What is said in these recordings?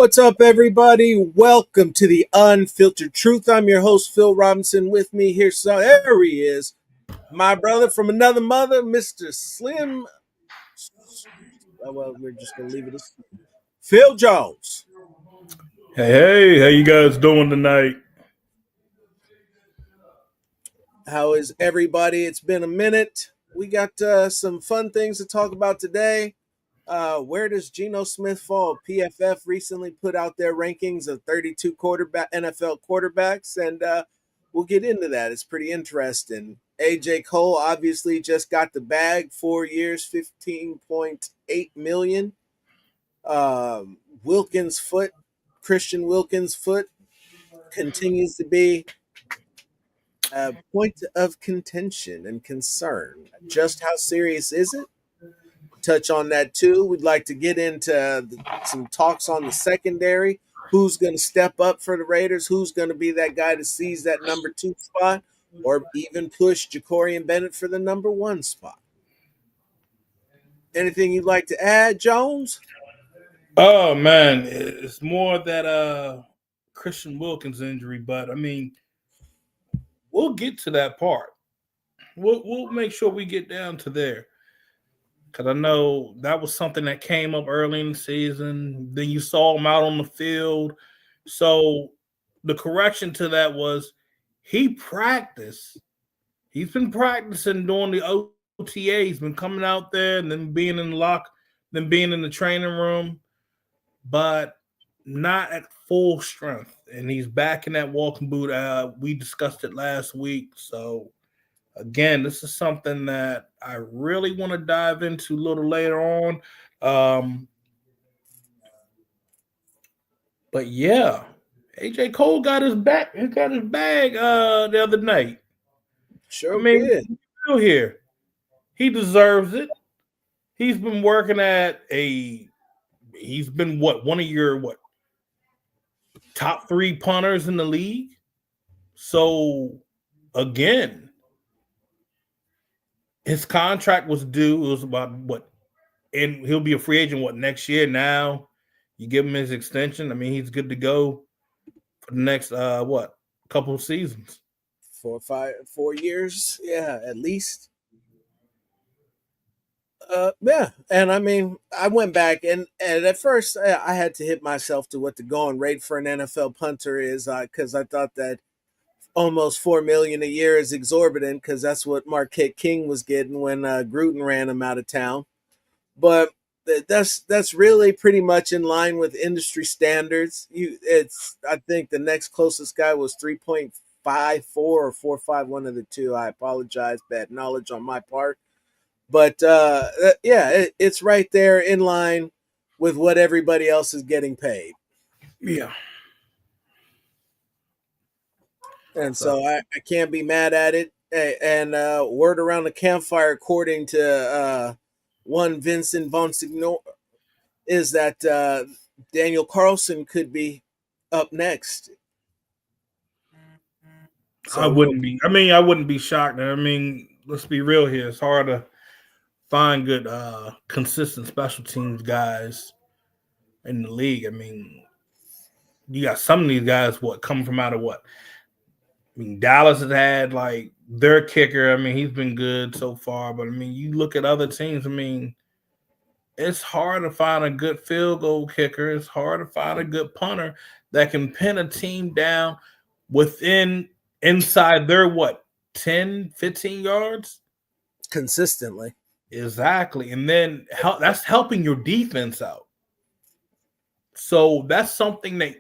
What's up, everybody? Welcome to the Unfiltered Truth. I'm your host, Phil Robinson. With me here, so there he is, my brother from another mother, Mr. Slim. Well, we're just gonna leave it as Phil Jones. Hey, how you guys doing tonight? How is everybody? It's been a minute. We got some fun things to talk about today. Where does Geno Smith fall? PFF recently put out their rankings of 32 NFL quarterbacks, and we'll get into that. It's pretty interesting. AJ Cole obviously just got the bag, 4 years, 15.8 million. Wilkins foot, Christian Wilkins foot, continues to be a point of contention and concern. Just how serious is it? Touch on that too. We'd like to get into some talks on the secondary. Who's going to step up for the Raiders? Who's going to be that guy to seize that number 2 spot, or even push Ja'Cory Bennett for the number 1 spot? Anything you'd like to add, Jones? Oh man, it's more that Christian Wilkins injury, but I mean, we'll get to that part. We'll make sure we get down to there. Because I know that was something that came up early in the season. Then you saw him out on the field. So the correction to that was he practiced. He's been practicing during the OTA. He's been coming out there and then being in the then being in the training room, but not at full strength. And he's back in that walking boot. We discussed it last week. So again, this is something that I really want to dive into a little later on. But yeah, AJ Cole got his back. He got his bag the other night. Sure I mean, did. still here. He deserves it. He's been working at he's been one of your top 3 punters in the league. So again, his contract was due. It was about and he'll be a free agent next year. Now you give him his extension. I mean, he's good to go for the next couple of seasons. 4 years, yeah, at least. Yeah, and I mean, I went back and at first I had to hit myself to what the going rate for an NFL punter is, because I thought that almost 4 million a year is exorbitant, because that's what Marquette King was getting when Gruden ran him out of town. But that's really pretty much in line with industry standards. I think the next closest guy was 3.54 or 4.5, one of the two. I apologize, bad knowledge on my part. But yeah, it's right there in line with what everybody else is getting paid. Yeah. And so I can't be mad at it. And word around the campfire, according to one Vincent Bonsignor, is that Daniel Carlson could be up next. So I wouldn't be shocked. I mean, let's be real here. It's hard to find good, consistent special teams guys in the league. I mean, you got some of these guys coming from out of what? I mean, Dallas has had like their kicker. I mean, he's been good so far, but I mean, you look at other teams. I mean, it's hard to find a good field goal kicker. It's hard to find a good punter that can pin a team down inside their 10, 15 yards Consistently. Exactly. And then that's helping your defense out. So that's something that,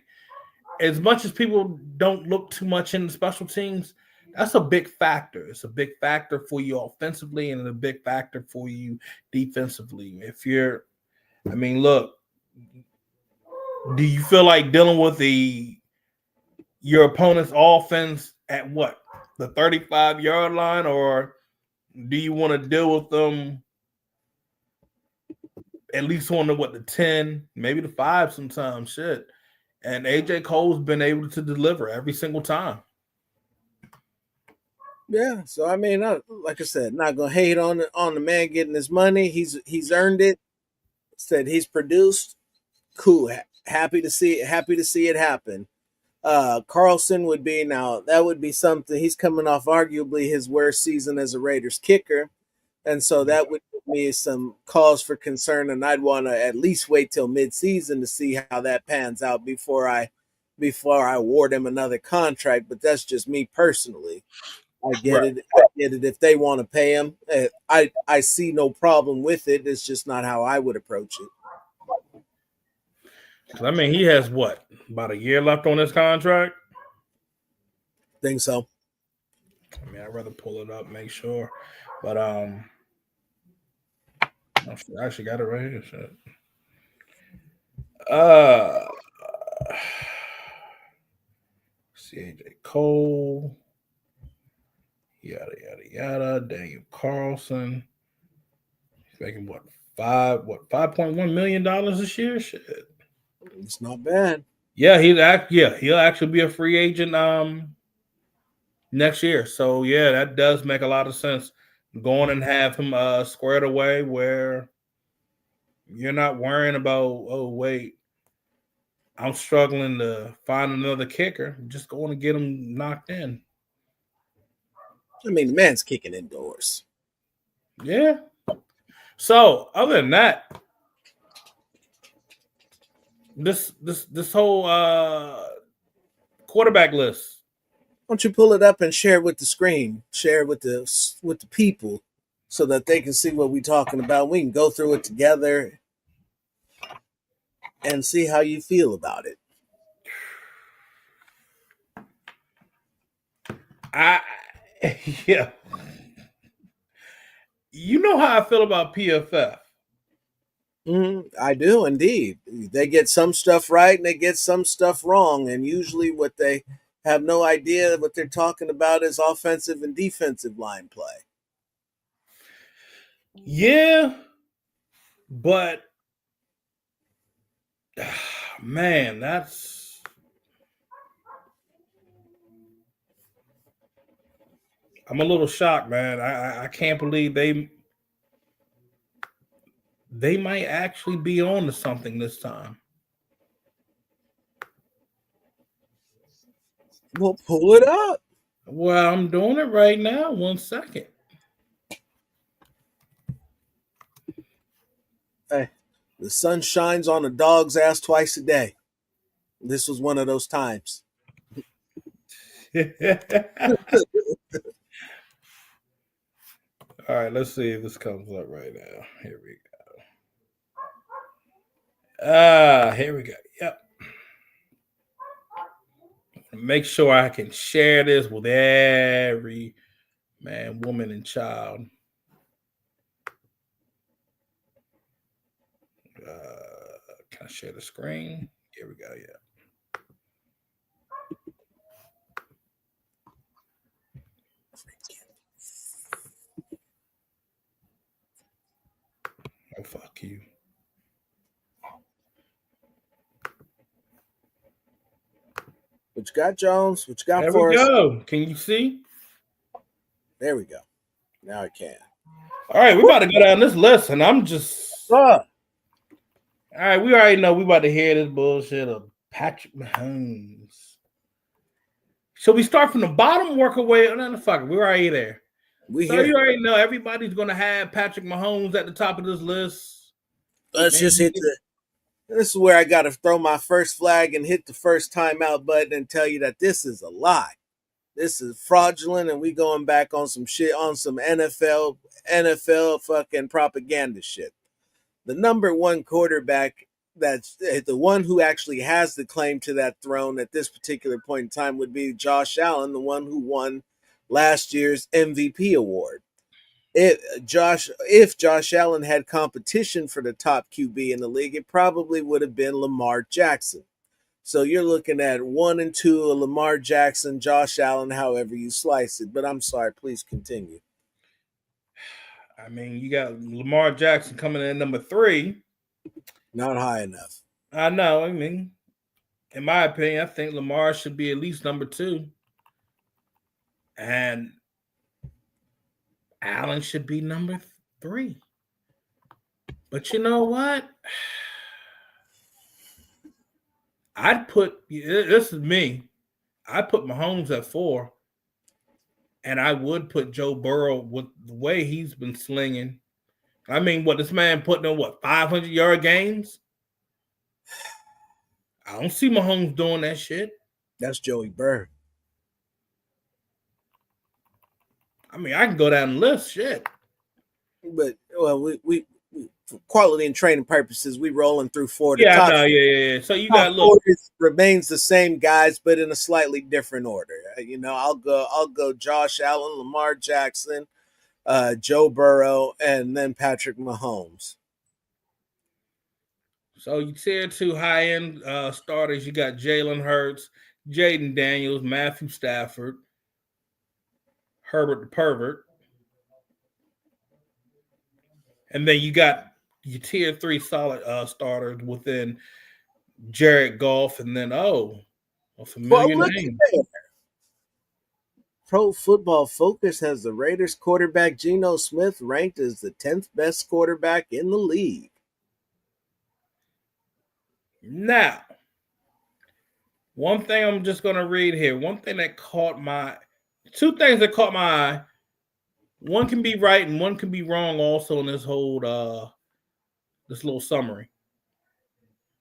as much as people don't look too much into special teams, that's a big factor. It's a big factor for you offensively and a big factor for you defensively. Look, do you feel like dealing with your opponent's offense at the 35-yard line, or do you want to deal with them at least on the 10, maybe the 5 sometimes? Shit. And AJ Cole's been able to deliver every single time. Yeah, so I mean, like I said, not gonna hate on the man getting his money. He's earned it. Said he's produced. Cool. happy to see it. Happy to see it happen. Carlson would be now. That would be something. He's coming off arguably his worst season as a Raiders kicker, and so that would give me some cause for concern. And I'd want to at least wait till midseason to see how that pans out before I award him another contract. But that's just me personally. I get Right. it. I get it. If they want to pay him, I see no problem with it. It's just not how I would approach it. I mean, he has what, about a year left on his contract? Think so. I mean, I'd rather pull it up, make sure. But I actually got it right here. Shit. Uh, CJ Cole, yada yada yada. Daniel Carlson, he's making what, 5.1 million dollars this year. Shit. It's not bad. Yeah, he'll actually be a free agent next year. So yeah, that does make a lot of sense. Going and have him squared away where you're not worrying about, oh wait, I'm struggling to find another kicker. Just going to get him knocked in. I mean, the man's kicking indoors. Yeah. So other than that, this whole quarterback list. Why don't you pull it up and share it with the screen? Share it with the people, so that they can see what we're talking about. We can go through it together and see how you feel about it. I yeah. You know how I feel about PFF. I do indeed. They get some stuff right and they get some stuff wrong, and usually what they have no idea what they're talking about is offensive and defensive line play. Yeah, but man, I'm a little shocked, man. I can't believe they might actually be on to something this time. Well, pull it up. Well, I'm doing it right now. 1 second. Hey, the sun shines on a dog's ass twice a day. This was one of those times. All right, let's see if this comes up right now. Here we go. Here we go. Yep. Make sure I can share this with every man, woman, and child. Can I share the screen? Here we go. Yeah. Oh, fuck you. What you got, Jones? What you got There for we us? go. Can you see? There we go. Now I can. All right, we're about to go down this list, and I'm just. Ah, All right, we already know we about to hear this bullshit of Patrick Mahomes. So we start from the bottom, work away. Oh, no, fuck it. We're already there. we So here. you already know everybody's going to have Patrick Mahomes at the top of this list. Let's just hit the. This is where I got to throw my first flag and hit the first timeout button and tell you that this is a lie. This is fraudulent, and we going back on some shit, on some NFL fucking propaganda shit. The number one quarterback, that's the one who actually has the claim to that throne at this particular point in time, would be Josh Allen, the one who won last year's MVP award. If Josh Allen had competition for the top QB in the league, it probably would have been Lamar Jackson. So you're looking at 1 and 2, Lamar Jackson, Josh Allen, however you slice it. But I'm sorry, please continue. I mean, you got Lamar Jackson coming in at number 3. Not high enough. I know. I mean, in my opinion, I think Lamar should be at least number 2. And Allen should be number 3. But you know what? I'd put this is me. I'd put Mahomes at 4, and I would put Joe Burrow with the way he's been slinging. I mean, what this man putting in 500-yard games? I don't see Mahomes doing that shit. That's Joey Burr. I mean, I can go down the list. Shit. But well, we for quality and training purposes, we rolling through four. The Yeah, I know. Yeah. So you got look. four remains the same guys, but in a slightly different order. I'll go Josh Allen, Lamar Jackson, Joe Burrow, and then Patrick Mahomes. So you tier 2 high end starters. You got Jalen Hurts, Jaden Daniels, Matthew Stafford, Herbert the Pervert. And then you got your tier 3 solid starters within Jared Goff, and then a familiar name. Pro Football Focus has the Raiders quarterback Geno Smith ranked as the 10th best quarterback in the league. Now, one thing I'm just going to read here. Two things that caught my eye. One can be right and one can be wrong also in this whole this little summary.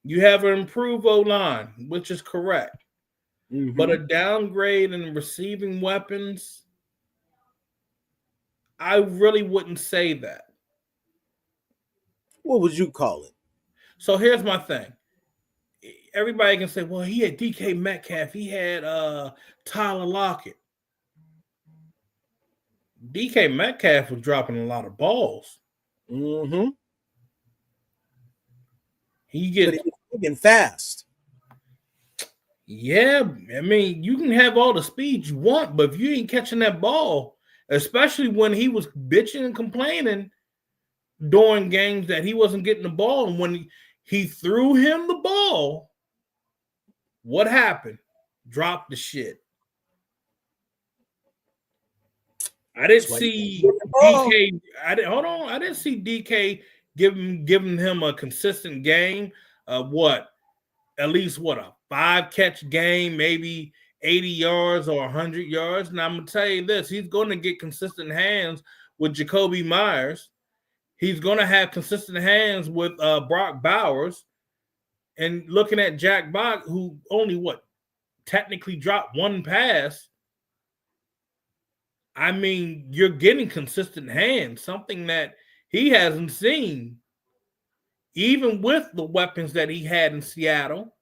You have an improved O-line, which is correct. Mm-hmm. But a downgrade in receiving weapons, I really wouldn't say that. What would you call it? So here's my thing. Everybody can say, well, he had DK Metcalf. He had Tyler Lockett. DK Metcalf was dropping a lot of balls. Mm-hmm. He was getting fast. Yeah, I mean, you can have all the speed you want, but if you ain't catching that ball, especially when he was bitching and complaining during games that he wasn't getting the ball, and when he threw him the ball, what happened? Dropped the shit. I didn't see DK. I didn't see DK giving him a consistent game. At least a 5-catch game, maybe 80 yards or 100 yards. And I'm going to tell you this, he's going to get consistent hands with Jacoby Myers. He's going to have consistent hands with Brock Bowers. And looking at Jack Bach, who only technically dropped one pass. I mean, you're getting consistent hands, something that he hasn't seen, even with the weapons that he had in Seattle.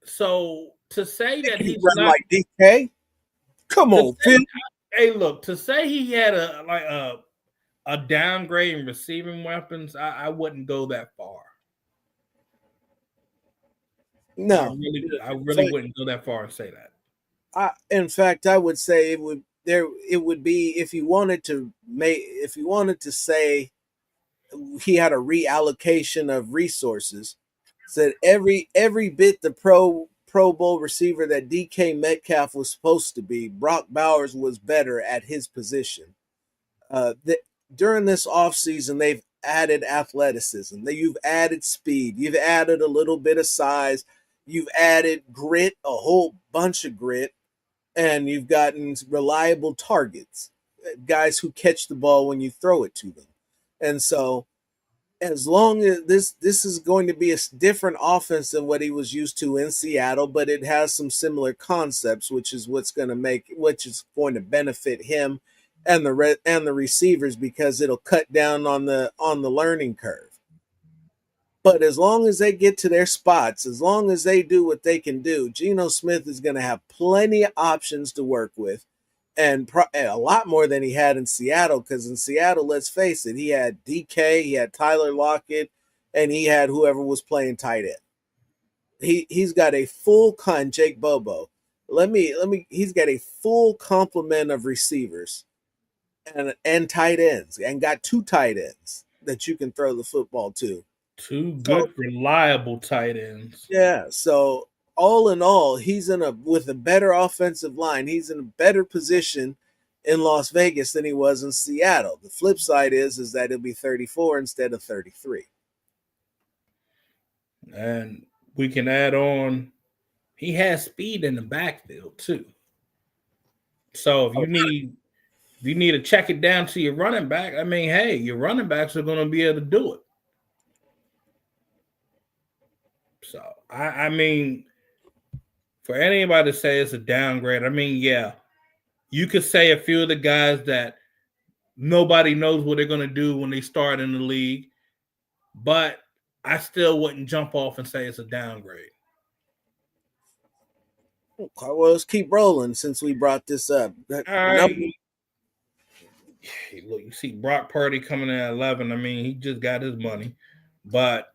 So to say that he's not like DK, come on, Phil. Hey, look, to say he had a downgrade in receiving weapons, I wouldn't go that far. No, I really wouldn't go that far and say that. In fact, I would say it would be if you wanted to say he had a reallocation of resources. Said every bit the Pro Bowl receiver that DK Metcalf was supposed to be, Brock Bowers was better at his position. During this offseason, they've added athleticism. You've added speed. You've added a little bit of size. You've added grit, a whole bunch of grit, and you've gotten reliable targets, guys who catch the ball when you throw it to them. And so as long as this is going to be a different offense than what he was used to in Seattle, but it has some similar concepts, which is going to benefit him and the receivers because it'll cut down on the learning curve. But as long as they get to their spots, as long as they do what they can do, Geno Smith is going to have plenty of options to work with. And a lot more than he had in Seattle, because in Seattle, let's face it, he had DK, he had Tyler Lockett, and he had whoever was playing tight end. He's got a full Jake Bobo. He's got a full complement of receivers and tight ends, and got 2 tight ends that you can throw the football to. 2 good, reliable tight ends. Yeah, so all in all, he's with a better offensive line. He's in a better position in Las Vegas than he was in Seattle. The flip side is that he'll be 34 instead of 33. And we can add on. He has speed in the backfield too. So if you need to check it down to your running back, I mean, hey, your running backs are going to be able to do it. So I mean, for anybody to say it's a downgrade, I mean, yeah, you could say a few of the guys that nobody knows what they're going to do when they start in the league, but I still wouldn't jump off and say it's a downgrade. Okay, well, let's keep rolling since we brought this up. All right. Look, you see Brock Purdy coming in at 11. I mean, he just got his money, but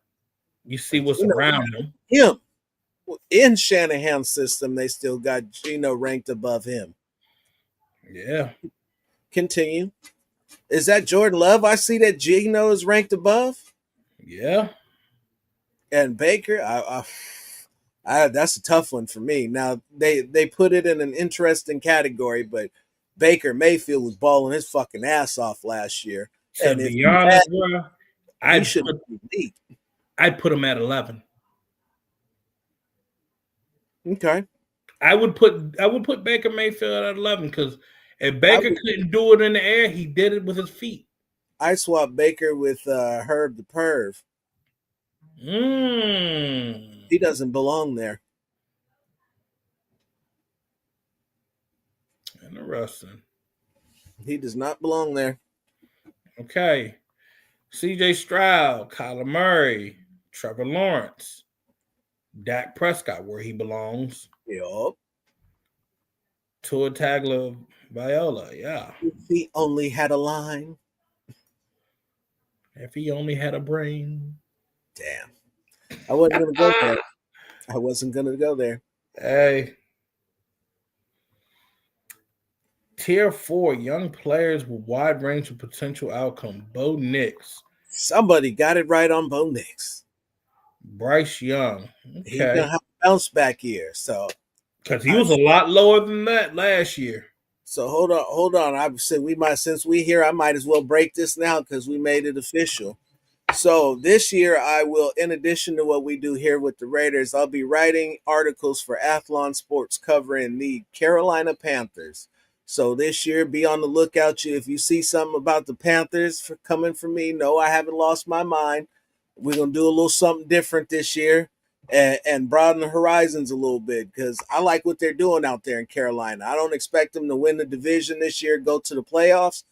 you see what's around him. Him in Shanahan's system, they still got Geno ranked above him. Yeah. Continue. Is that Jordan Love? I see that Geno is ranked above. Yeah. And Baker, that's a tough one for me. Now they put it in an interesting category, but Baker Mayfield was balling his fucking ass off last year. To and be honest, bro, I'd put him at 11. Okay. I would put Baker Mayfield at 11 because if Baker couldn't do it in the air, he did it with his feet. I swapped Baker with Herb the Perv. He doesn't belong there. Interesting. He does not belong there. Okay. CJ Stroud, Kyler Murray, Trevor Lawrence, Dak Prescott, where he belongs. Yup. Tua Tagovailoa, yeah. If he only had a line. If he only had a brain. Damn. I wasn't going to go there. I wasn't going to go there. Hey. Tier 4, young players with wide range of potential outcome. Bo Nix. Somebody got it right on Bo Nix. Bryce Young. Okay. He's going to have a bounce back year. So, because he was a lot lower than that last year. So hold on. I said since we here, I might as well break this now because we made it official. So this year I will, in addition to what we do here with the Raiders, I'll be writing articles for Athlon Sports covering the Carolina Panthers. So this year, be on the lookout. If you see something about the Panthers coming from me, no, I haven't lost my mind. We're going to do a little something different this year and broaden the horizons a little bit because I like what they're doing out there in Carolina. I don't expect them to win the division this year, go to the playoffs,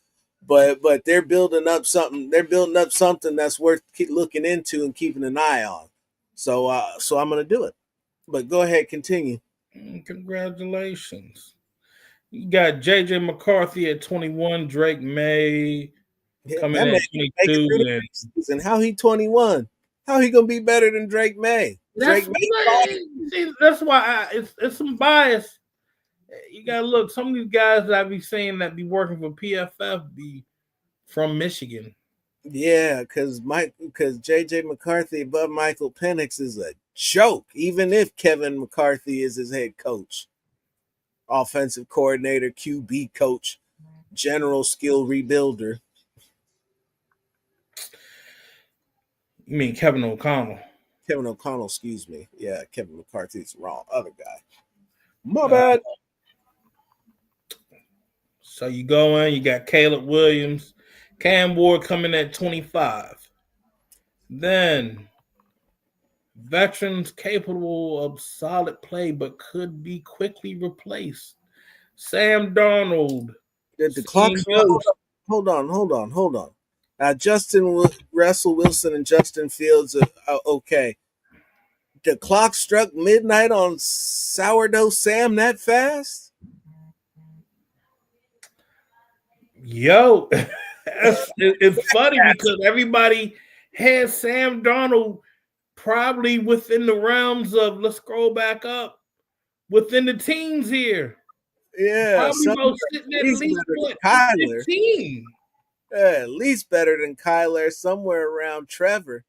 but they're building up something. They're building up something that's worth looking into and keeping an eye on. So I'm going to do it. But go ahead, continue. Congratulations. You got J.J. McCarthy at 21, Drake May coming in at 22. And how he 21? How he going to be better than Drake May? That's why it's some bias. You got to look. Some of these guys that I be seeing that be working for PFF be from Michigan. Yeah, because J.J. McCarthy above Michael Penix is a joke, even if Kevin McCarthy is his head coach. Offensive coordinator, QB coach, general skill rebuilder. You mean Kevin O'Connell? Kevin O'Connell, excuse me. Yeah, Kevin McCarthy's the wrong other guy. My bad. So you go in, you got Caleb Williams, Cam Ward coming at 25. Then veterans capable of solid play but could be quickly replaced. Sam Darnold. The clock's hold on. Russell Wilson and Justin Fields are okay. The clock struck midnight on Sourdough Sam that fast? Yo, it's funny because everybody has Sam Darnold probably within the realms of, let's scroll back up, within the teens here. Yeah, probably sitting at least Kyler. 15. Yeah, at least better than Kyler, somewhere around Trevor.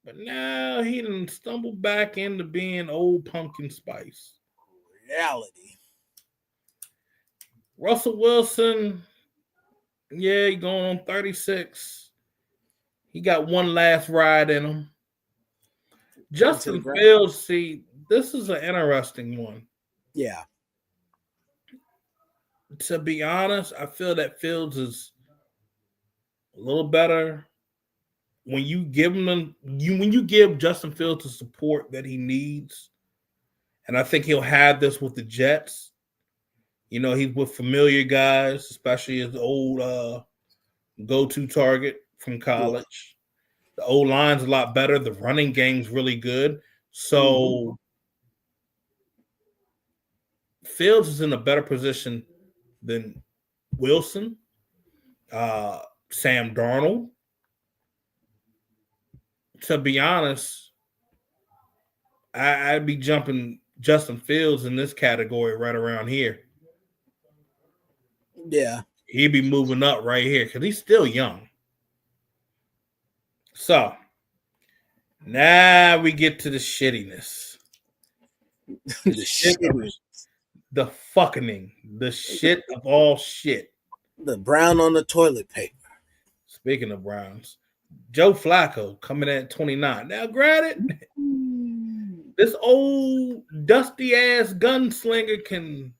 But now he done stumbled back into being old pumpkin spice. Reality. Russell Wilson, yeah, he going on 36. He got one last ride in him. into the Justin ground. Fields, see, this is an interesting one. Yeah, To be honest, I feel that Fields is a little better when you give him when you give Justin Fields the support that he needs, and I think he'll have this with the Jets. You know, he's with familiar guys, especially his old go-to target from yeah. college. The O line's a lot better. The running game's really good. Hmm. So Fields is in a better position than Wilson, uh, Sam Darnold. To be honest, I'd be jumping Justin Fields in this category right around here. Yeah, He'd be moving up right here because he's still young. So now we get to the shittiness. The the shit shit, of the fucking the shit of all shit. the brown on the toilet paper. Speaking of Browns, Joe Flacco coming at 29. Now, granted, this old dusty ass gunslinger can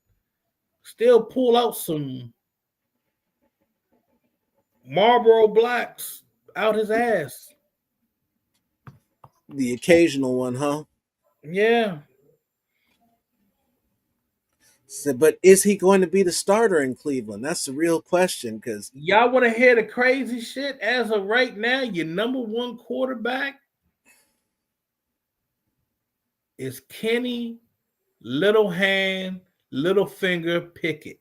still pull out some Marlboro Blacks out his ass. The occasional one, huh? Yeah. So, but is he going to be the starter in Cleveland? That's the real question. Because Y'all want to hear the crazy shit? As of right now, your number one quarterback is Kenny Little Hand, Little Finger Pickett.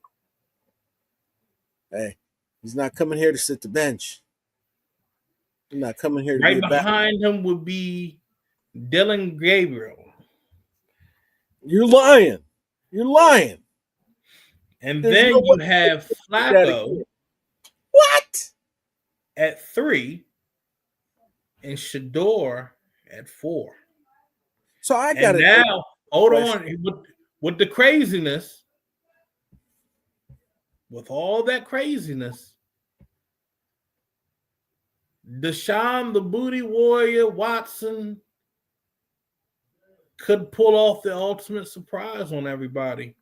hey, he's not coming here to sit the bench. He's not coming here to be Right a back. behind him would be Dylan Gabriel. You're lying. You're lying. And There's no then way you have you do that Flacco again. What? at 3 and Shador at 4. So I got And to know now, hold question. on, with the craziness, with all that craziness, Deshaun the Booty Warrior Watson could pull off the ultimate surprise on everybody.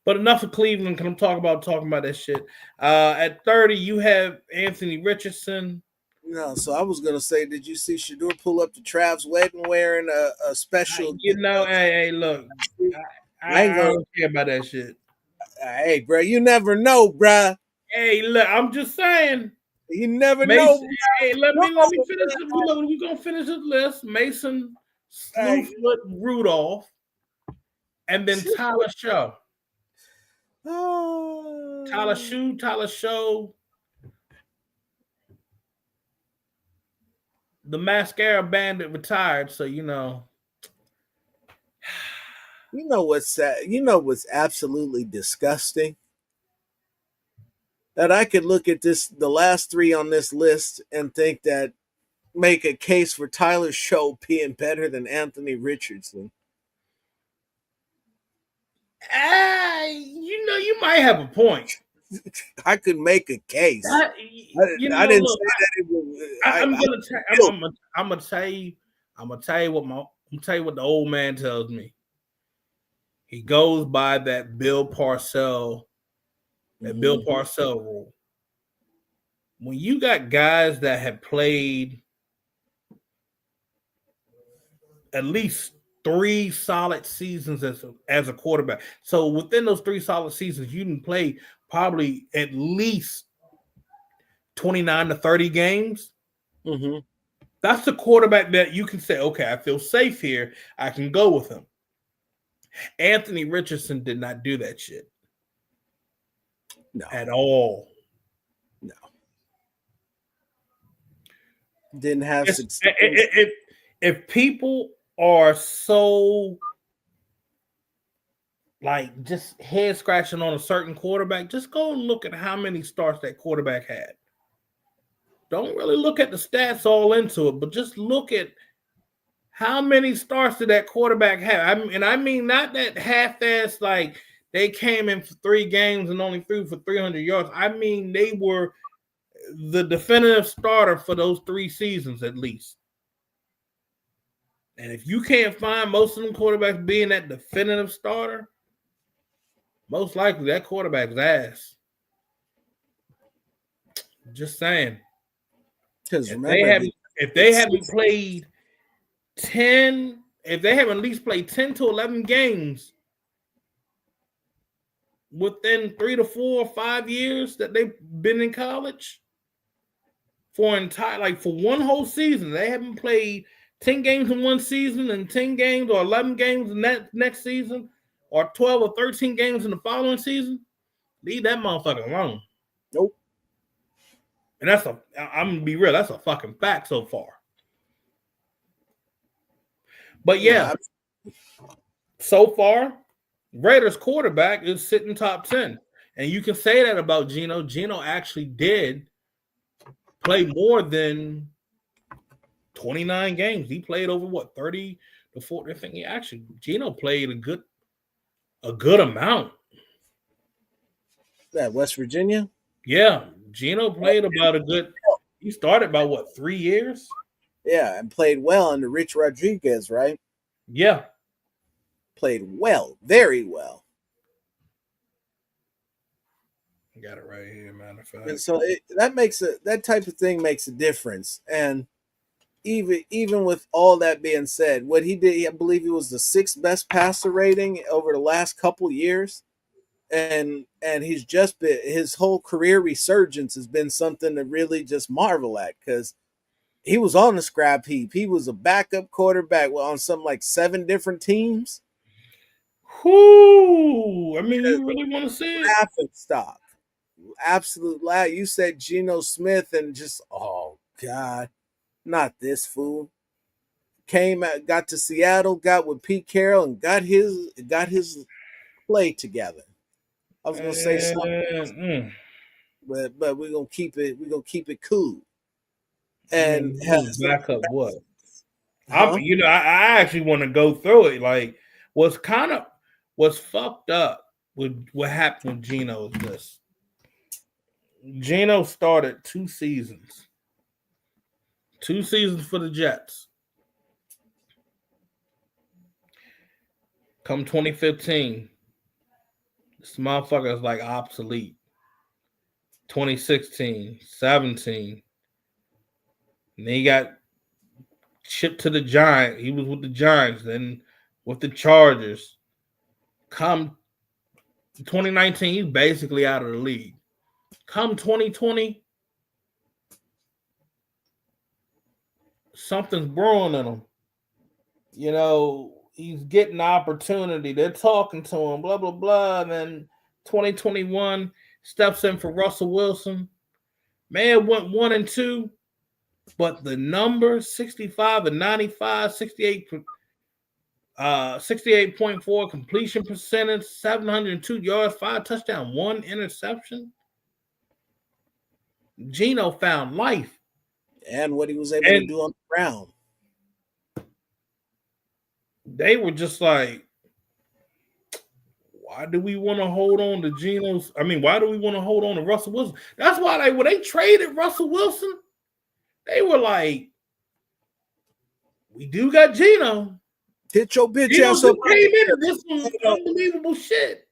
But enough of Cleveland, because I'm talking about that shit. At 30, you have Anthony Richardson. No, so I was gonna say, did you see Shador pull up to Trav's wedding wearing a special? Hey, look, I ain't I gonna. don't care about that shit. Hey, bro, you never know, bro. Hey, look, I'm just saying. You never know. Mason, hey, let me finish. We're gonna finish this list. Mason, Hey. Slewfoot, Rudolph, and then Tyler Show. Oh. Tyler Show, the mascara bandit retired, so you know. You know what's sad? You know what's absolutely disgusting? That I could look at the last three on this list, and think that make a case for Tyler Show being better than Anthony Richardson. You know, you might have a point. I could make a case. I didn't Look, say that it was. I'm I gonna tell you. I'm gonna tell you what the old man tells me. He goes by that Bill Parcells rule. When you got guys that have played at least 3 solid seasons as a quarterback, so within those 3 solid seasons, you can play probably at least 29 to 30 games. Mm-hmm. That's the quarterback that you can say, okay, I feel safe here. I can go with him. Anthony Richardson did not do that shit. No. At all. No. Didn't have success. If people are so like just head scratching on a certain quarterback, just go and look at how many starts that quarterback had. Don't really look at the stats all into it, but just look at how many starts did that quarterback have. I mean not that half-ass like they came in for 3 games and only threw for 300 yards. I mean they were the definitive starter for those 3 seasons at least. And if you can't find most of them quarterbacks being that definitive starter, most likely that quarterback's ass. Just saying. Because If they remember, haven't if they haven't played 10, if they haven't at least played 10 to 11 games within 3 to 4 or 5 years that they've been in college, for one whole season, they haven't played 10 games in one season and 10 games or 11 games in that next season, or 12 or 13 games in the following season, leave that motherfucker alone. Nope. And I'm gonna be real, that's a fucking fact so far. But yeah, so far, Raiders quarterback is sitting top 10. And you can say that about Geno. Geno actually did play more than 29 games. He played over 30 to 40. I think Geno played a good amount. That West Virginia? Yeah, Geno played about he started about 3 years? Yeah, and played well under Rich Rodriguez, right? Yeah. Played well, very well. I got it right here, matter of fact. And so that type of thing makes a difference. And even with all that being said, what he did, I believe he was the 6th best passer rating over the last couple years. And he's just been, his whole career resurgence has been something to really just marvel at, because he was on the scrap heap. He was a backup quarterback on something like 7 different teams. Whoo! I mean, you really want to see it? Laughing stock. Absolute laugh. You said Geno Smith and just, oh God, not this fool. Got to Seattle, got with Pete Carroll, and got his play together. I was gonna say something, but we're gonna keep it cool. And back up what? huh? I actually want to go through it. Like, what's fucked up with what happened with Geno is this. Geno started 2 seasons. 2 seasons for the Jets. Come 2015, this motherfucker is like obsolete. 2016, 17. And then he got shipped to the Giants. He was with the Giants, then with the Chargers. Come 2019, he's basically out of the league. Come 2020, something's brewing in him. You know, he's getting the opportunity. They're talking to him, blah, blah, blah. And then 2021 steps in for Russell Wilson. Man went 1-2, but the number 65 and 95, 68.4 completion percentage, 702 yards, 5 touchdowns, 1 interception. Geno found life. And what he was able to do on the ground. They were just like, why do we want to hold on to Geno's? I mean, why do we want to hold on to Russell Wilson? That's why when they traded Russell Wilson, they were like, we do got Geno. Hit your bitch ass up. Came in and did some unbelievable shit.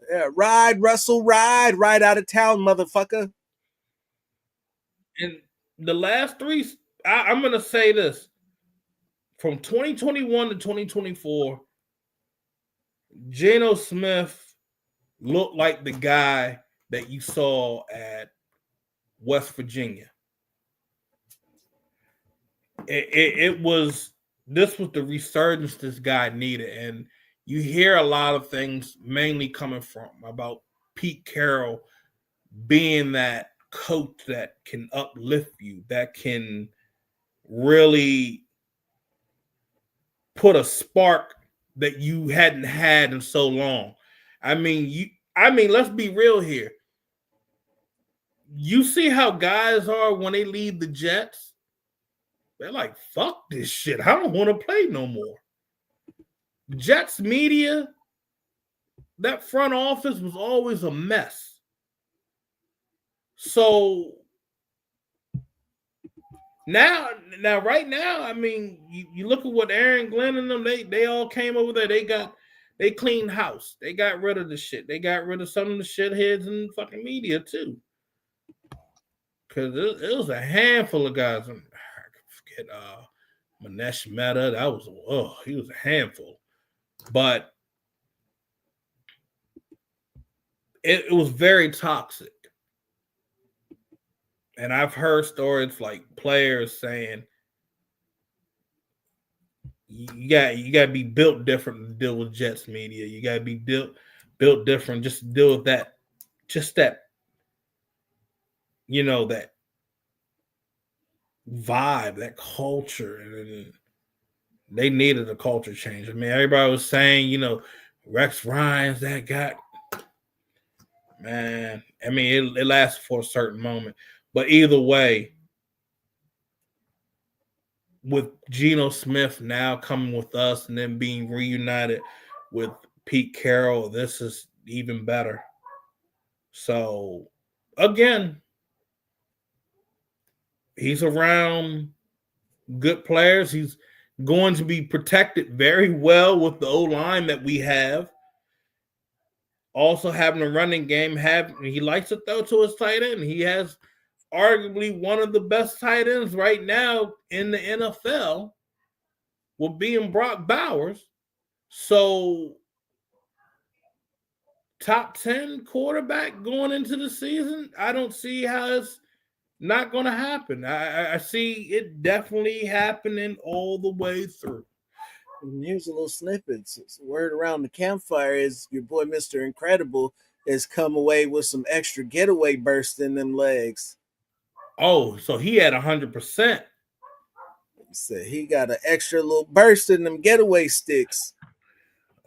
Yeah, ride, Russell, ride out of town, motherfucker. And the last 3, I'm going to say this. From 2021 to 2024, Geno Smith looked like the guy that you saw at West Virginia. This was the resurgence this guy needed. And you hear a lot of things mainly coming from about Pete Carroll being that coach that can uplift you, that can really put a spark that you hadn't had in so long. I mean, let's be real here. You see how guys are when they leave the Jets? They're like, fuck this shit. I don't want to play no more. Jets media, that front office was always a mess. So Now, right now, I mean, you look at what Aaron Glenn and them, they all came over there. They cleaned house. They got rid of the shit. They got rid of some of the shitheads in fucking media too. Because it was a handful of guys. I forget Manesh Mehta. That was he was a handful. But it was very toxic. And I've heard stories like players saying you got to be built different to deal with Jets media. You got to be built different just to deal with that, just that, that vibe, that culture, and they needed a culture change. I mean, everybody was saying, Rex Ryan's that guy. Man, I mean, it lasts for a certain moment, but either way, with Geno Smith now coming with us and then being reunited with Pete Carroll, this is even better. So, again, he's around good players. He's going to be protected very well with the O-line that we have. Also having a running game, he likes to throw to his tight end. He has arguably one of the best tight ends right now in the NFL with being Brock Bowers. So top 10 quarterback going into the season, I don't see how it's not going to happen. I see it definitely happening all the way through. And here's a little snippet. Word around the campfire is your boy Mr. Incredible has come away with some extra getaway burst in them legs. Oh, so he had 100%. So he got an extra little burst in them getaway sticks.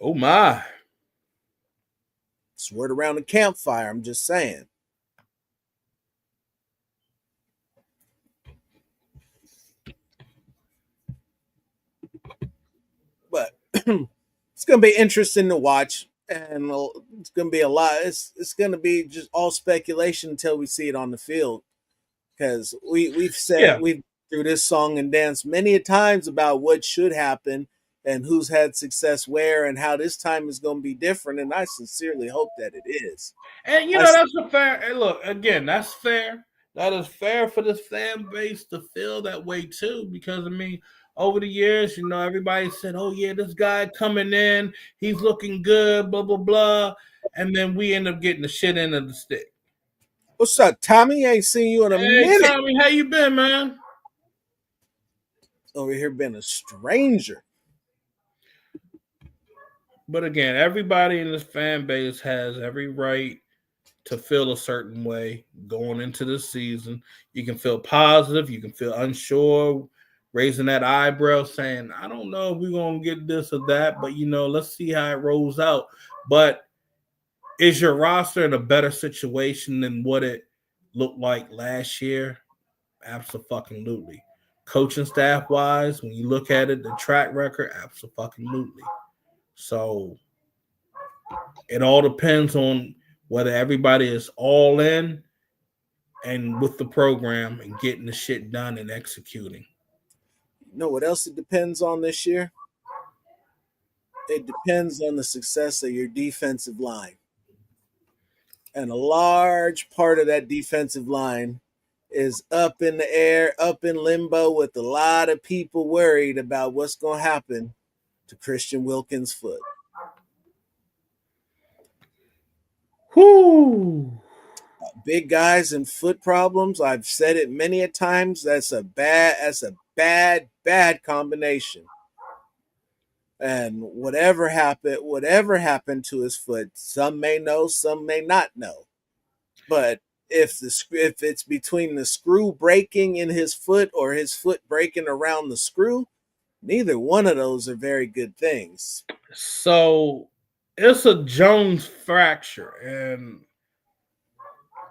Oh my. It's word around the campfire, I'm just saying. But it's going to be interesting to watch, and it's going to be a lot. It's going to be just all speculation until we see it on the field, because we've through this song and dance many a times about what should happen and who's had success where and how this time is going to be different, and I sincerely hope that it is. And that's a fair. And look, again, that's fair. That is fair for this fan base to feel that way too, because I mean, over the years, everybody said, "Oh yeah, this guy coming in, he's looking good," blah blah blah, and then we end up getting the shit end of the stick. What's up, Tommy? I ain't seen you in a minute. Tommy, how you been, man? Over here been a stranger. But again, everybody in this fan base has every right to feel a certain way going into the season. You can feel positive, you can feel unsure, raising that eyebrow, saying, I don't know if we're going to get this or that, but let's see how it rolls out. But is your roster in a better situation than what it looked like last year? Absolutely. Coaching staff wise, when you look at it, the track record, absolutely. So it all depends on whether everybody is all in and with the program and getting the shit done and executing. You know what else it depends on this year? It depends on the success of your defensive line. And a large part of that defensive line is up in the air, up in limbo, with a lot of people worried about what's going to happen to Christian Wilkins' foot. Whoo! Big guys and foot problems. I've said it many a times. That's a bad combination. And whatever happened to his foot, some may know, some may not know. But if it's between the screw breaking in his foot or his foot breaking around the screw, neither one of those are very good things. So it's a Jones fracture, and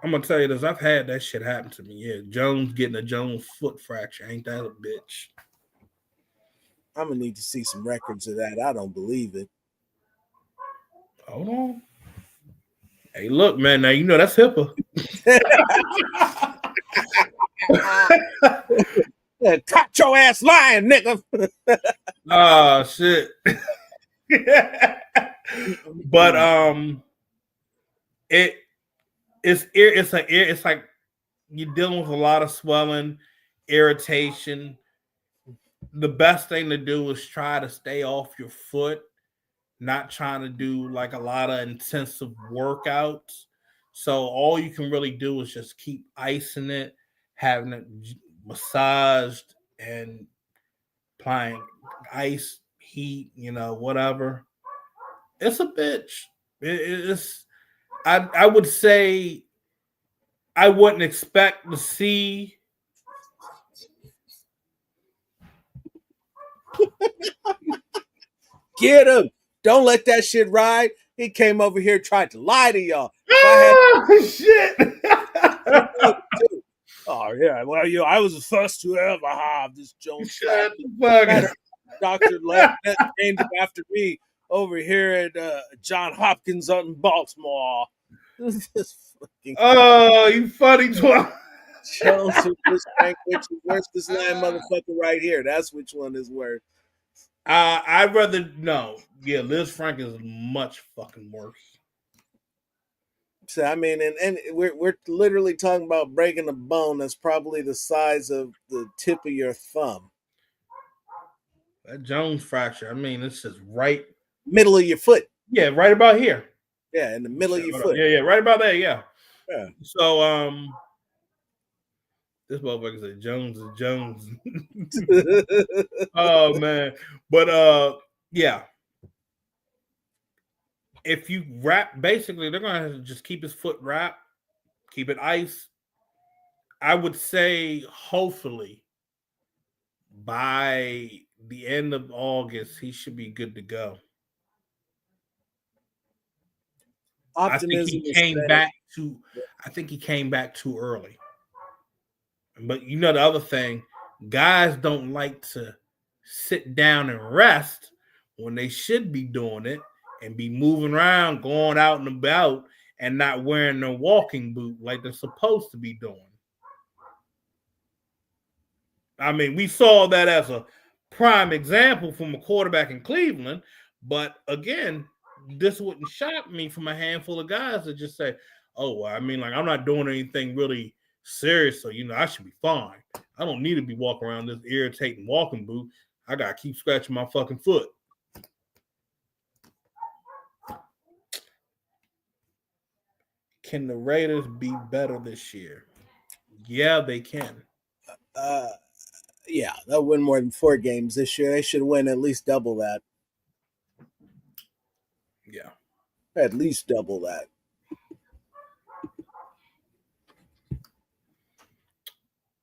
I'm gonna tell you this: I've had that shit happen to me. Yeah, Jones getting a Jones foot fracture, ain't that a bitch? I'm gonna need to see some records of that. I don't believe it. Hold on. Hey, look, man. Now that's HIPAA. Yeah, caught your ass lying, nigga. Oh shit. But it it's like you're dealing with a lot of swelling, irritation. The best thing to do is try to stay off your foot, not trying to do like a lot of intensive workouts. So all you can really do is just keep icing it, having it massaged and applying ice, heat, whatever. It's a bitch. It's I would say I wouldn't expect to see. Get him. Don't let that shit ride. He came over here, tried to lie to y'all. If I had Shit. oh yeah, well, I was the first to ever have this Jones Shut factor. the fuck Had up. a doctor left named him after me over here at John Hopkins out in Baltimore. This fucking Oh, you funny twat. Jones who was Frank, which is worse this lying motherfucker right here. That's which one is worse. I'd rather no. Yeah, Liz Frank is much fucking worse. So I mean, and we're literally talking about breaking a bone that's probably the size of the tip of your thumb, That Jones fracture. I mean, it's just right. middle of your foot. Yeah, right about here. Yeah, in the middle of Shit, your hold up. foot. Yeah, right about there. Yeah. Yeah. So this motherfucker said Jones is Jones. Oh man, but yeah. If you wrap, basically, they're gonna have to just keep his foot wrapped, keep it ice. I would say, hopefully, by the end of August, he should be good to go. I think he Optimism is came better. back too. I think he came back too early. But the other thing, guys don't like to sit down and rest when they should be doing it and be moving around, going out and about, and not wearing their walking boot like they're supposed to be doing. I mean, we saw that as a prime example from a quarterback in Cleveland, but again, this wouldn't shock me from a handful of guys that just say, "Oh, well, I mean, like I'm not doing anything really serious, so I should be fine. I don't need to be walking around this irritating walking boot. I gotta keep scratching my fucking foot." Can the Raiders be better this year? Yeah, they can. Uh, yeah, they'll win more than 4 games this year. They should win at least double that. Yeah. At least double that.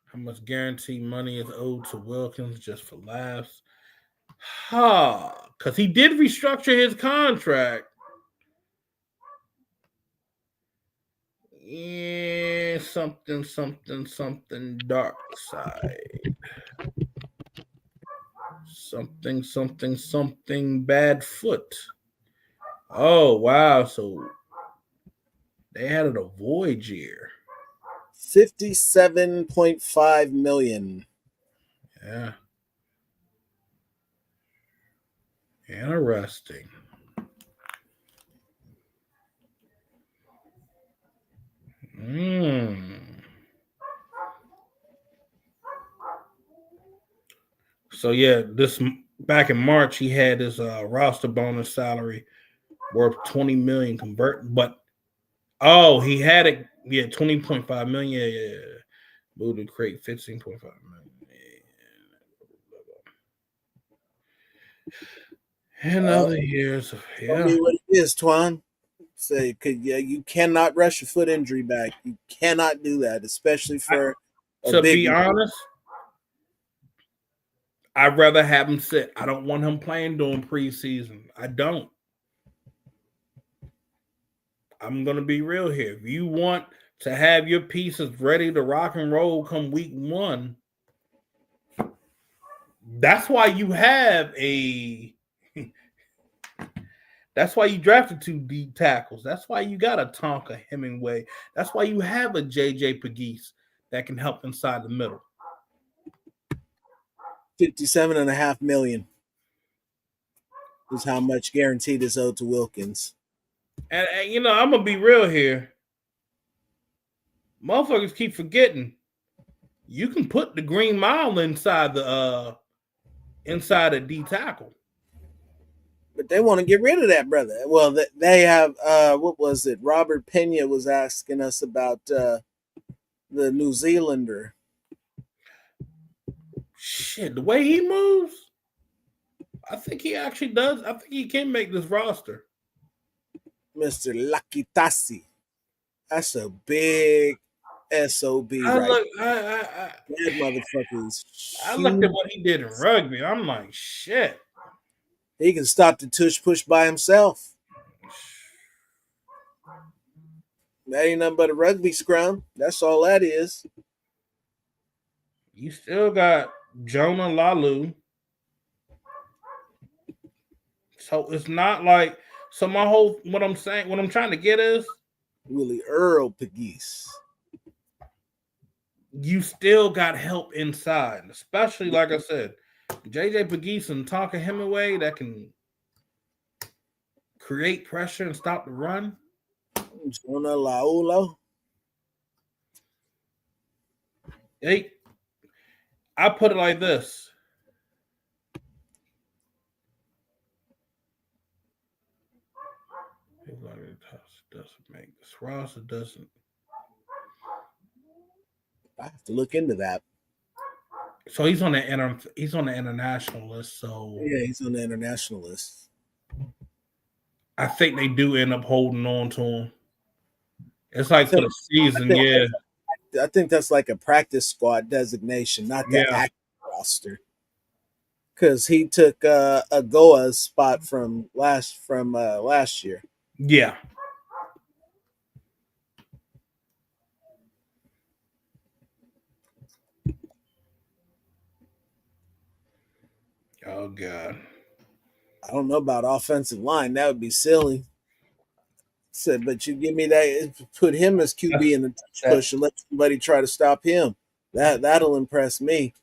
How much guaranteed money is owed to Wilkins just for laughs? Because he did restructure his contract. Yeah, something dark side. Something bad foot. Oh, wow. So they had a void year. 57.5 million. Yeah. Interesting. So yeah, this back in March he had his roster bonus salary worth 20 million convert, but he had it 20.5 million. Yeah. Move to create 15.5 million. And other years Tell me what it is, Twan. Say, you cannot rush a foot injury back. You cannot do that, especially for a to big be one. honest, I'd rather have him sit. I don't want him playing during preseason. I don't. I'm going to be real here. If you want to have your pieces ready to rock and roll come week 1, that's why you have that's why you drafted 2 deep tackles. That's why you got a Tonka Hemingway. That's why you have a JJ Pegues that can help inside the middle. 57.5 million is how much guaranteed is owed to Wilkins. And you know, I'm gonna be real here. Motherfuckers keep forgetting you can put the Green Mile inside the D tackle. But they want to get rid of that brother. Well, they have what was it? Robert Pena was asking us about the New Zealander, Shit, the way he moves, I think he actually does. I think he can make this roster. Mr. Lakitasi. That's a big SOB I right look, there. That motherfucker is I looked at huge. what he did in rugby. I'm like, shit. He can stop the tush push by himself. That ain't nothing but a rugby scrum. That's all that is. You still got Jonah Lalu. So it's not like so my whole what I'm trying to get is Willie Earl Pegues. you still got help inside, especially like I said, JJ Pegues and Tonka Hemingway that can create pressure and stop the run. Jonah Laula. Hey, I put it like this. Doesn't make this roster doesn't. I have to look into that. So he's on the international list. So Yeah, he's on the international list. I think they do end up holding on to him. It's like for So the season, yeah. I think that's like a practice squad designation, not the Yeah. active roster. Because he took Agoa's spot from last year. Yeah. Oh God. I don't know about offensive line. That would be silly. Said, but you give me that, put him as QB in the touch That, push and let somebody try to stop him. That'll impress me.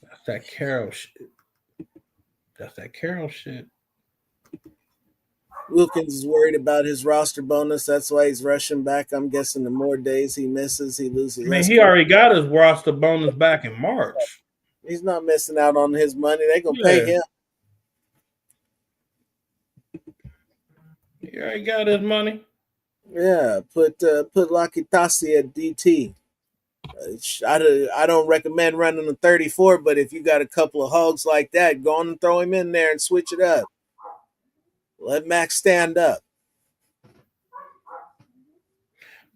that's that Carroll shit. That's that Carroll shit. Wilkins is worried about his roster bonus. That's why he's rushing back. I'm guessing the more days he misses, he loses I mean, less. he already got his roster bonus back in March. He's not missing out on his money. They're gonna pay Yeah. him. He already got his money. Yeah, put Lakitasi at DT. I don't recommend running a 34, but if you got a couple of hogs like that, go on and throw him in there and switch it up. Let Max stand up.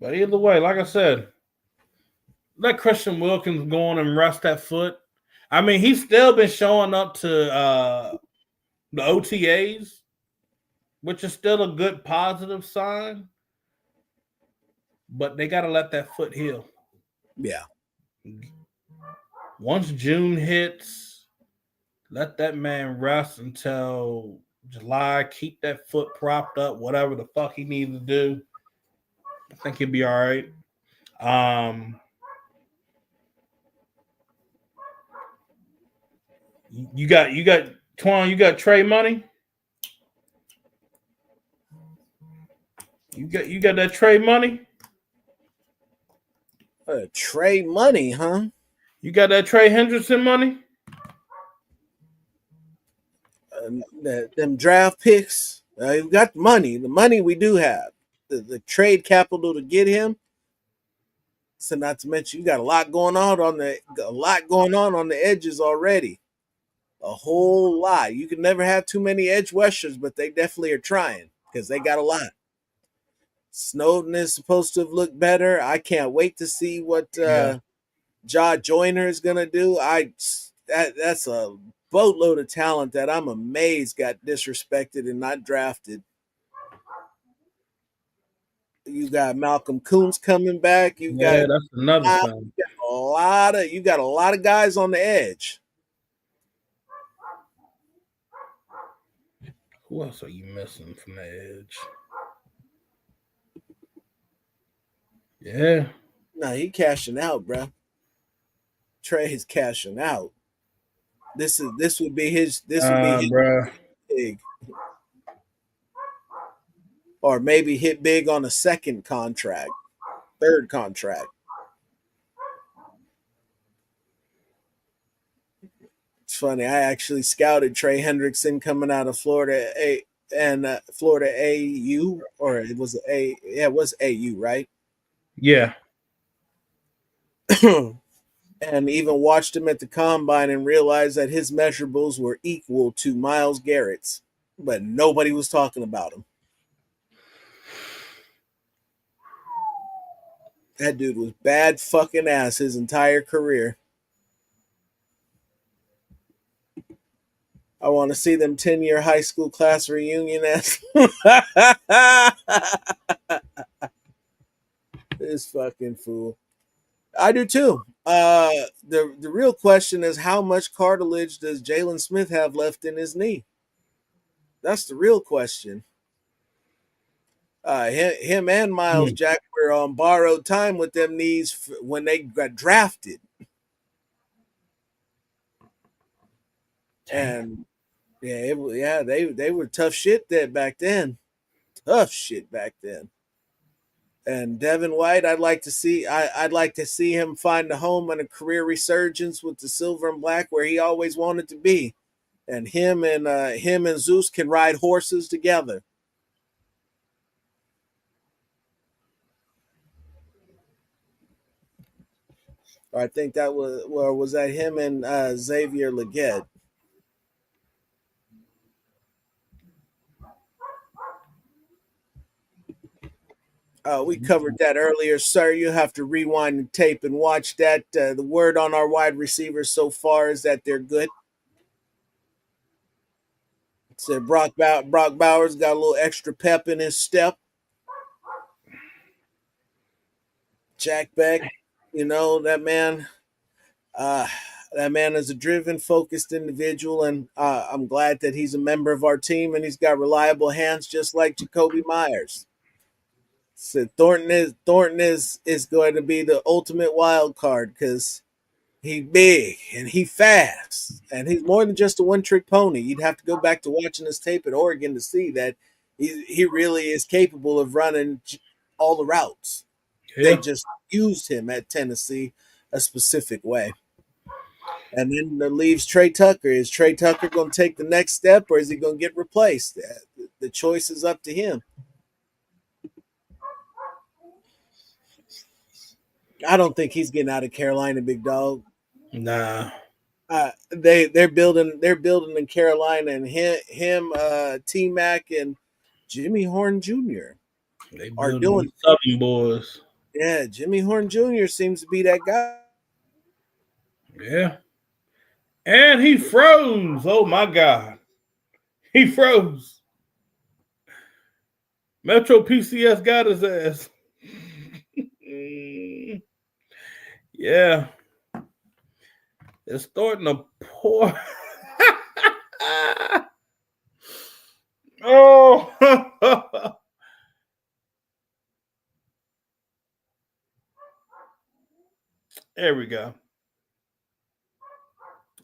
But either way, like I said, let Christian Wilkins go on and rest that foot. I mean, he's still been showing up to the OTAs, which is still a good positive sign. But they got to let that foot heal. Yeah. Once June hits, let that man rest until July. Keep that foot propped up, whatever the fuck he needs to do. I think he'll be all right. You got Twan, you got Trey money? You got that Trey money? Trey money, huh? You got that Trey Hendrickson money? Them draft picks. We got the money. The money we do have. The trade capital to get him. So not to mention you got a lot going on on the edges already. A whole lot. You can never have too many edge rushers, but they definitely are trying because they got a lot. Snowden is supposed to have looked better. I can't wait to see what Ja Joyner is gonna do. That's a boatload of talent that I'm amazed got disrespected and not drafted. You got Malcolm Coons coming back. Yeah, that's another thing. You got a lot of guys on the edge. Who else are you missing from the edge? Yeah. Nah, he cashing out, bro. Trey's cashing out. This would be his Bruh. big, or maybe hit big on a second contract, third contract. It's funny. I actually scouted Trey Hendrickson coming out of Florida Florida AU, or it was it was AU, right? Yeah. And even watched him at the combine and realized that his measurables were equal to Myles Garrett's, but nobody was talking about him. That dude was bad fucking ass his entire career. I want to see them 10-year high school class reunion as this fucking fool. I do too. The real question is how much cartilage does Jalen Smith have left in his knee? That's the real question. Him and Miles Hmm. Jack were on borrowed time with them knees when they got drafted, Damn. and they were tough shit that back then. Tough shit back then. And Devin White, I'd like to see him find a home and a career resurgence with the silver and black where he always wanted to be. And him and Zeus can ride horses together. I think that was that him and Xavier Leggett. We covered that earlier, sir. You have to rewind the tape and watch that. The word on our wide receivers so far is that they're good. Said Brock Bowers got a little extra pep in his step. Jack Beck, you know uh, that man is a driven, focused individual, and I'm glad that he's a member of our team and he's got reliable hands, just like Jacoby Myers. So Thornton is going to be the ultimate wild card because he's big and he fast and he's more than just a one trick pony. You'd have to go back to watching his tape at Oregon to see that he really is capable of running all the routes. They Yeah. just used him at Tennessee a specific way. And then that leaves Trey Tucker. Is Trey Tucker going to take the next step or is he going to get replaced? The choice is up to him. I don't think he's getting out of Carolina, big dog. Nah. They're building in Carolina, and T Mac and Jimmy Horn Jr. They are building doing. these Southern boys. Yeah, Jimmy Horn Jr. seems to be that guy. Yeah. And he froze. Oh my God. He froze. Metro PCS got his ass. Yeah. It's starting to pour. Oh. There we go.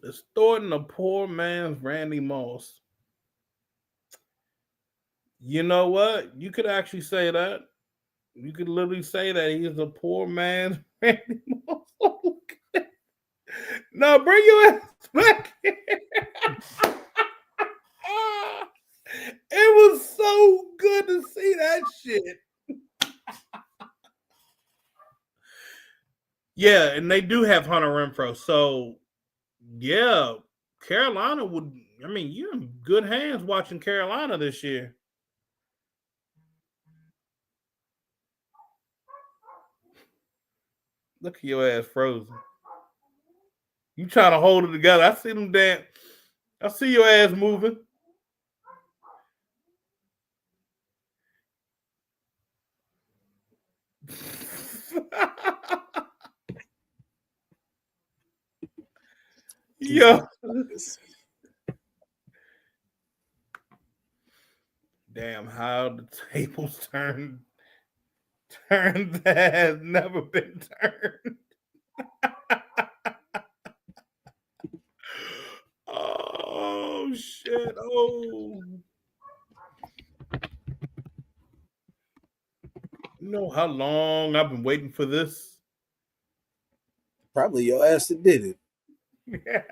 It's starting to poor man's Randy Moss. You know what? You could actually say that. You could literally say that he's a poor man's Randy Moss. No, bring your ass back here. It was so good to see that shit. Yeah, and they do have Hunter Renfro. So, yeah, Carolina would. I mean, you're in good hands watching Carolina this year. Look at your ass frozen. You trying to hold it together. I see them dance. I see your ass moving. These Yeah. motherfuckers. Damn, how the tables turned that has never been turned. Oh shit! Oh, you know how long I've been waiting for this? Probably your ass that did it.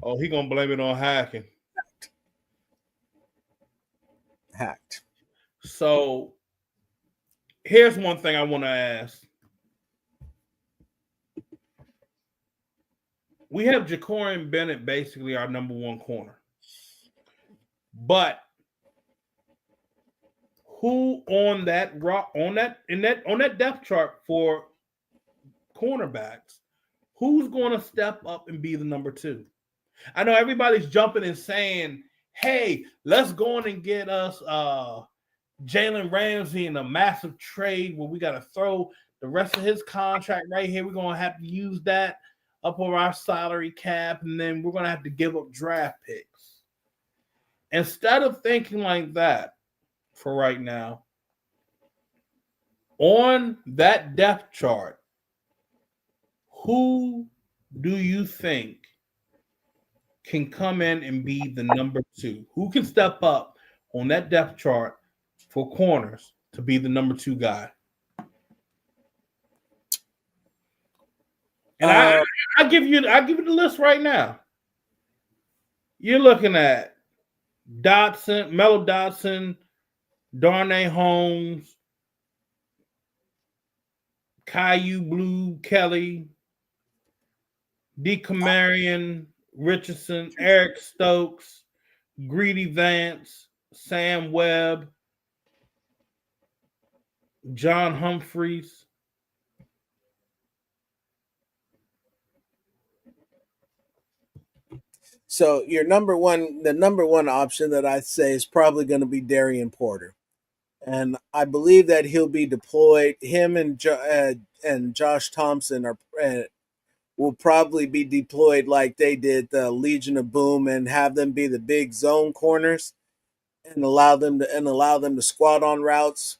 Oh, he gonna blame it on hacking. Hacked. So here's one thing I want to ask. We have Jacorian Bennett basically our number one corner, but who on that rock on that depth chart for cornerbacks? Who's going to step up and be the number two? I know everybody's jumping and saying, "Hey, let's go on and get us Jalen Ramsey in a massive trade where we got to throw the rest of his contract right here. We're going to have to use that up on our salary cap, and then we're going to have to give up draft picks." Instead of thinking like that for right now, on that depth chart, who do you think can come in and be the number two? Who can step up on that depth chart for corners to be the number two guy? And I give you the list right now. You're looking at Dotson, Mello Dotson, Darnay Holmes, Caillou Blue Kelly, DeCamarion Richardson, Eric Stokes, Greedy Vance, Sam Webb, John Humphreys. So the number one option that I say is probably going to be Darian Porter, and I believe that he'll be deployed. Him and Josh Thompson are will probably be deployed like they did the Legion of Boom, and have them be the big zone corners, and allow them to squat on routes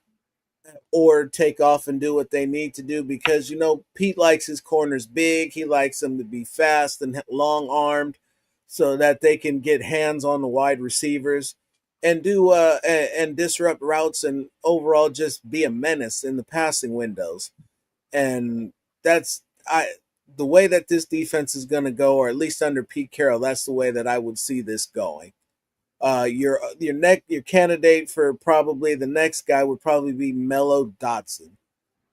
or take off and do what they need to do, because Pete likes his corners big. He likes them to be fast and long armed, so that they can get hands on the wide receivers and do and disrupt routes, and overall just be a menace in the passing windows. And that's I the way that this defense is going to go, or at least under Pete Carroll, that's the way that I would see this going. Your candidate for probably the next guy would probably be Mello Dotson.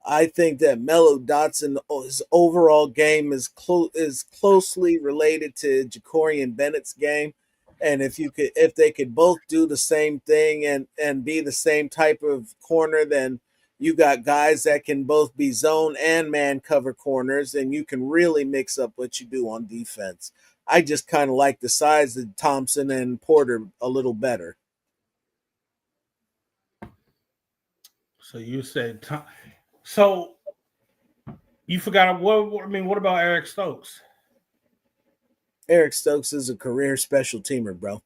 I think that Mello Dotson, his overall game is closely related to Jacorian Bennett's game, and if they could both do the same thing and be the same type of corner, then you got guys that can both be zone and man cover corners, and you can really mix up what you do on defense. I just kind of like the size of Thompson and Porter a little better. So you said so you forgot what I mean. What about Eric Stokes? Eric Stokes is a career special teamer, bro.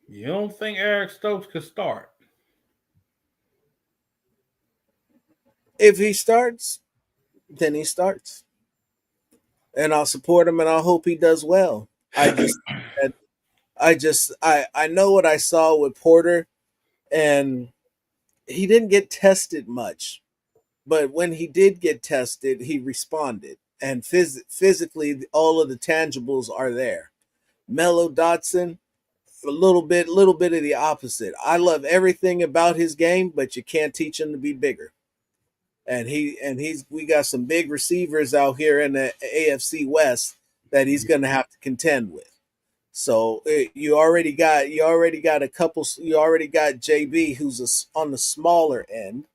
You don't think Eric Stokes could start? If he starts, then he starts, and I'll support him, and I hope he does well. I know what I saw with Porter, and he didn't get tested much, but when he did get tested, he responded, and physically, all of the tangibles are there. Mello Dotson, a little bit of the opposite. I love everything about his game, but you can't teach him to be bigger. And we got some big receivers out here in the AFC West that he's going to have to contend with. So you already got JB, who's on the smaller end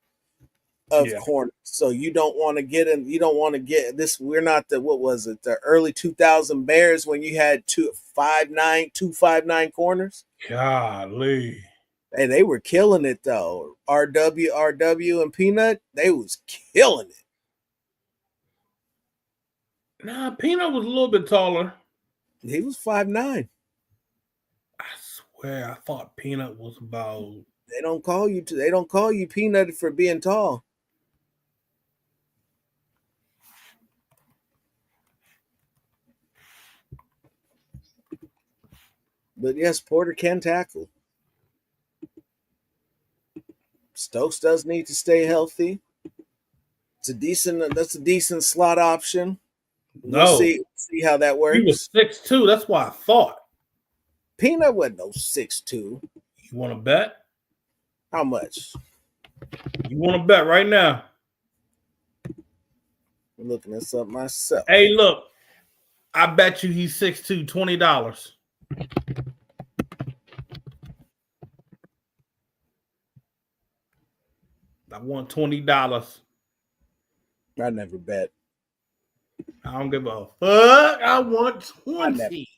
of Yeah. corners. So you don't want to get him. You don't want to get this. We're not the what was it, the early 2000 Bears, when you had 259 corners. Golly. And they were killing it though. RW and Peanut, they was killing it. Nah, Peanut was a little bit taller. He was 5'9". I swear, I thought Peanut was about. They don't call you Peanut for being tall. But yes, Porter can tackle. Stokes does need to stay healthy. That's a decent slot option. We'll No, see how that he was works. 6'2". That's why I thought. Peanut wasn't no 6'2". You want to bet? How much? You want to bet right now? I'm looking this up myself. Hey, look, I bet you he's 6'2", $20. I want $20. I never bet. I don't give a fuck. I want I never. 20.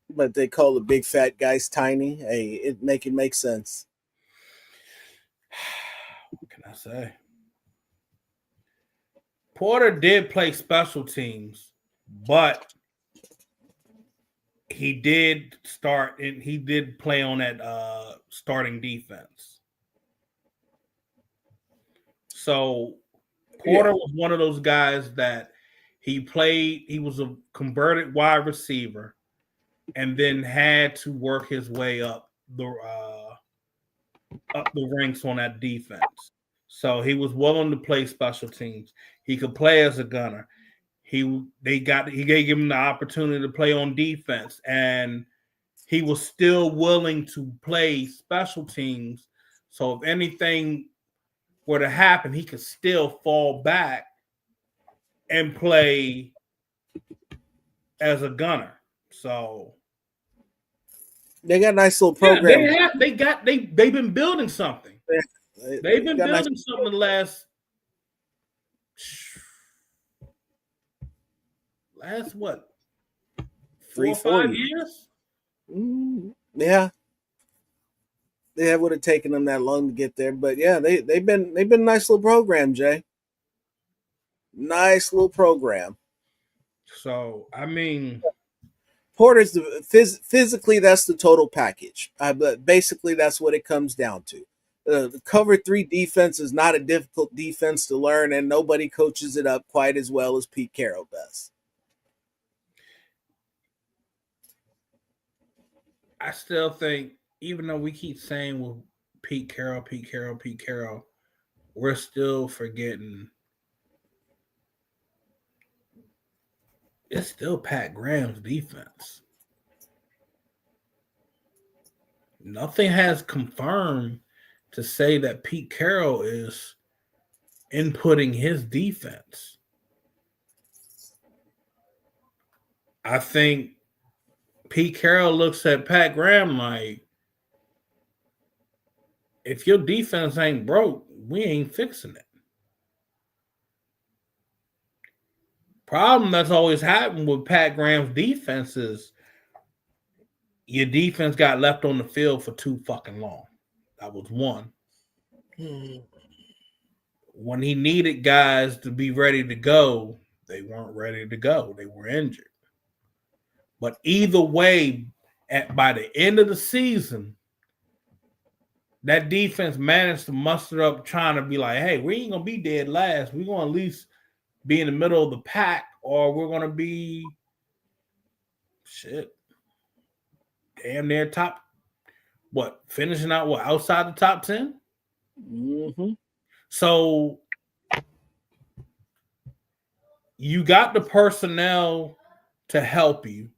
But they call the big fat guys tiny. Hey, it make sense. What can I say? Porter did play special teams, but he did start and he did play on that starting defense. So Porter was one of those guys that he was a converted wide receiver and then had to work his way up the ranks on that defense. So he was willing to play special teams. He could play as a gunner. He gave him the opportunity to play on defense, and he was still willing to play special teams. So if anything were to happen, he could still fall back and play as a gunner. So they got a nice little program. Yeah, they've been building something. They've been building something the last what? 4 or 5 years? Yeah. Yeah, it would have taken them that long to get there, but yeah, they've been a nice little program, Jay. Nice little program. So I mean, Porter's physically that's the total package. But basically, that's what it comes down to. The cover 3 defense is not a difficult defense to learn, and nobody coaches it up quite as well as Pete Carroll does. I still think, even though we keep saying with Pete Carroll, we're still forgetting. It's still Pat Graham's defense. Nothing has confirmed to say that Pete Carroll is inputting his defense. I think Pete Carroll looks at Pat Graham like, if your defense ain't broke, we ain't fixing it. Problem that's always happened with Pat Graham's defense is your defense got left on the field for too fucking long. That was one. When he needed guys to be ready to go, they weren't ready to go. They were injured. But either way, by the end of the season, that defense managed to muster up trying to be like, hey, we ain't going to be dead last. We're going to at least be in the middle of the pack, or we're going to be damn near top, finishing out outside the top 10? Mm-hmm. So you got the personnel to help you.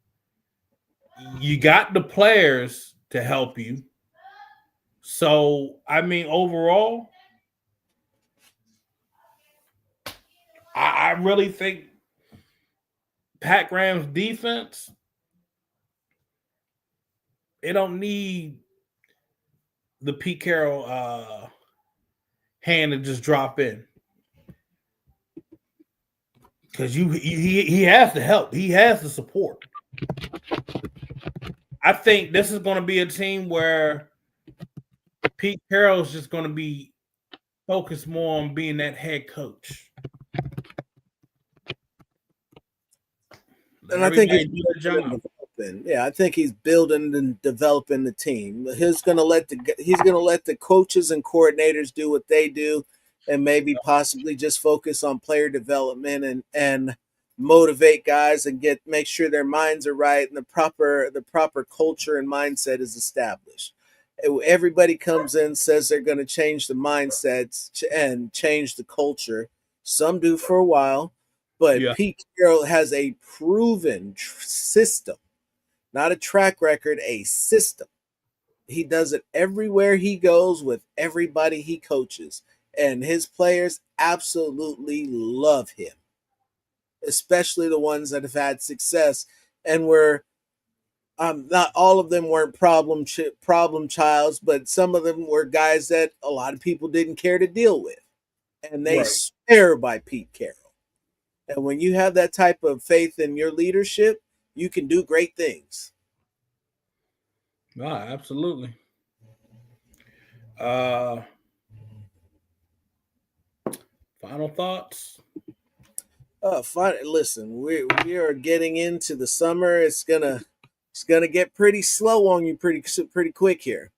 You got the players to help you. So, I mean, overall, I really think Pat Graham's defense, it don't need the Pete Carroll hand to just drop in. Because he has the help. He has the support. I think this is going to be a team where Pete Carroll is just going to be focused more on being that head coach. And I think he's I think he's building and developing the team. He's going to let the coaches and coordinators do what they do, and maybe possibly just focus on player development and motivate guys and make sure their minds are right and the proper culture and mindset is established. Everybody comes in, says they're going to change the mindsets and change the culture. Some do for a while, but Yeah. Pete Carroll has a proven system, not a track record, a system. He does it everywhere he goes with everybody he coaches, and his players absolutely love him, especially the ones that have had success and were not all of them weren't problem childs, but some of them were guys that a lot of people didn't care to deal with, and they Right. swear by Pete Carroll. And when you have that type of faith in your leadership, you can do great things. Ah, absolutely. Uh, Final thoughts. Fine. Listen, we are getting into the summer. It's gonna get pretty slow on you pretty quick here,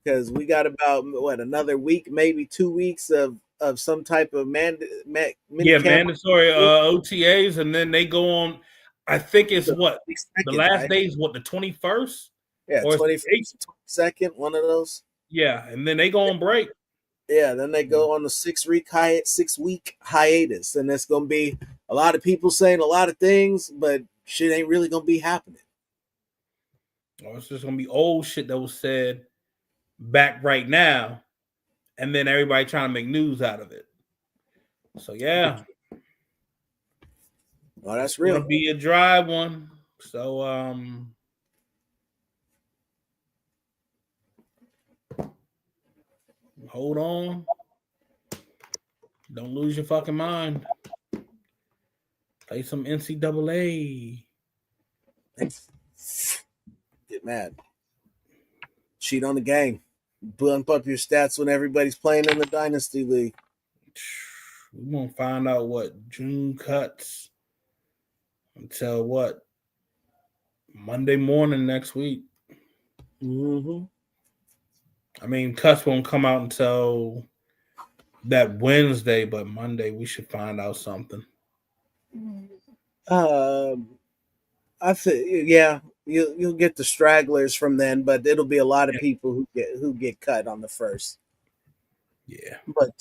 because we got about what, another week, maybe 2 weeks of some type of mini Yeah, camp. mandatory OTAs, and then they go on. I think it's The what the 22nd, last right? day is what, the 21st Yeah, or it's the 8th. 21st, 22nd, one of those. Yeah, and then they go on break. Yeah, then they go on the 6 week hiatus, and it's gonna be a lot of people saying a lot of things, but shit ain't really gonna be happening. Or it's just gonna be old shit that was said back right now, and then everybody trying to make news out of it. So yeah, Oh, it's that's gonna real. be a dry one. So hold on. Don't lose your fucking mind. Play some NCAA. Get mad. Cheat on the game. Bump up your stats when everybody's playing in the dynasty league. We won't find out what June cuts until what, Monday morning next week. Mm-hmm. I mean, cuts won't come out until that Wednesday, but Monday we should find out something. Um, I think, yeah, you'll get the stragglers from then, but it'll be a lot of Yeah. people who get cut on the first. Yeah. But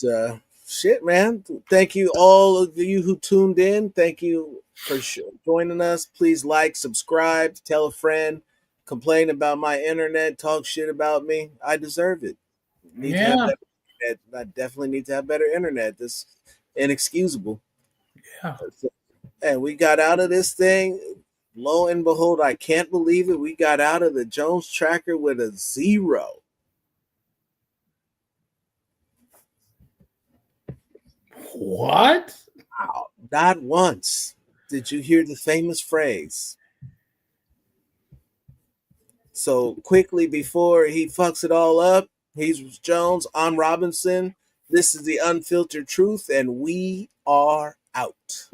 shit, man. Thank you, all of you who tuned in. Thank you for joining us. Please like, subscribe, tell a friend, complain about my internet, talk shit about me. I deserve it. Need to have Yeah. better internet. I definitely need to have better internet. This inexcusable. Yeah. And we got out of this thing. Lo and behold, I can't believe it. We got out of the Jones tracker with a 0. What? Wow. Not once did you hear the famous phrase. So quickly before he fucks it all up, he's Jones. I'm Robinson. This is the unfiltered truth, and we are out.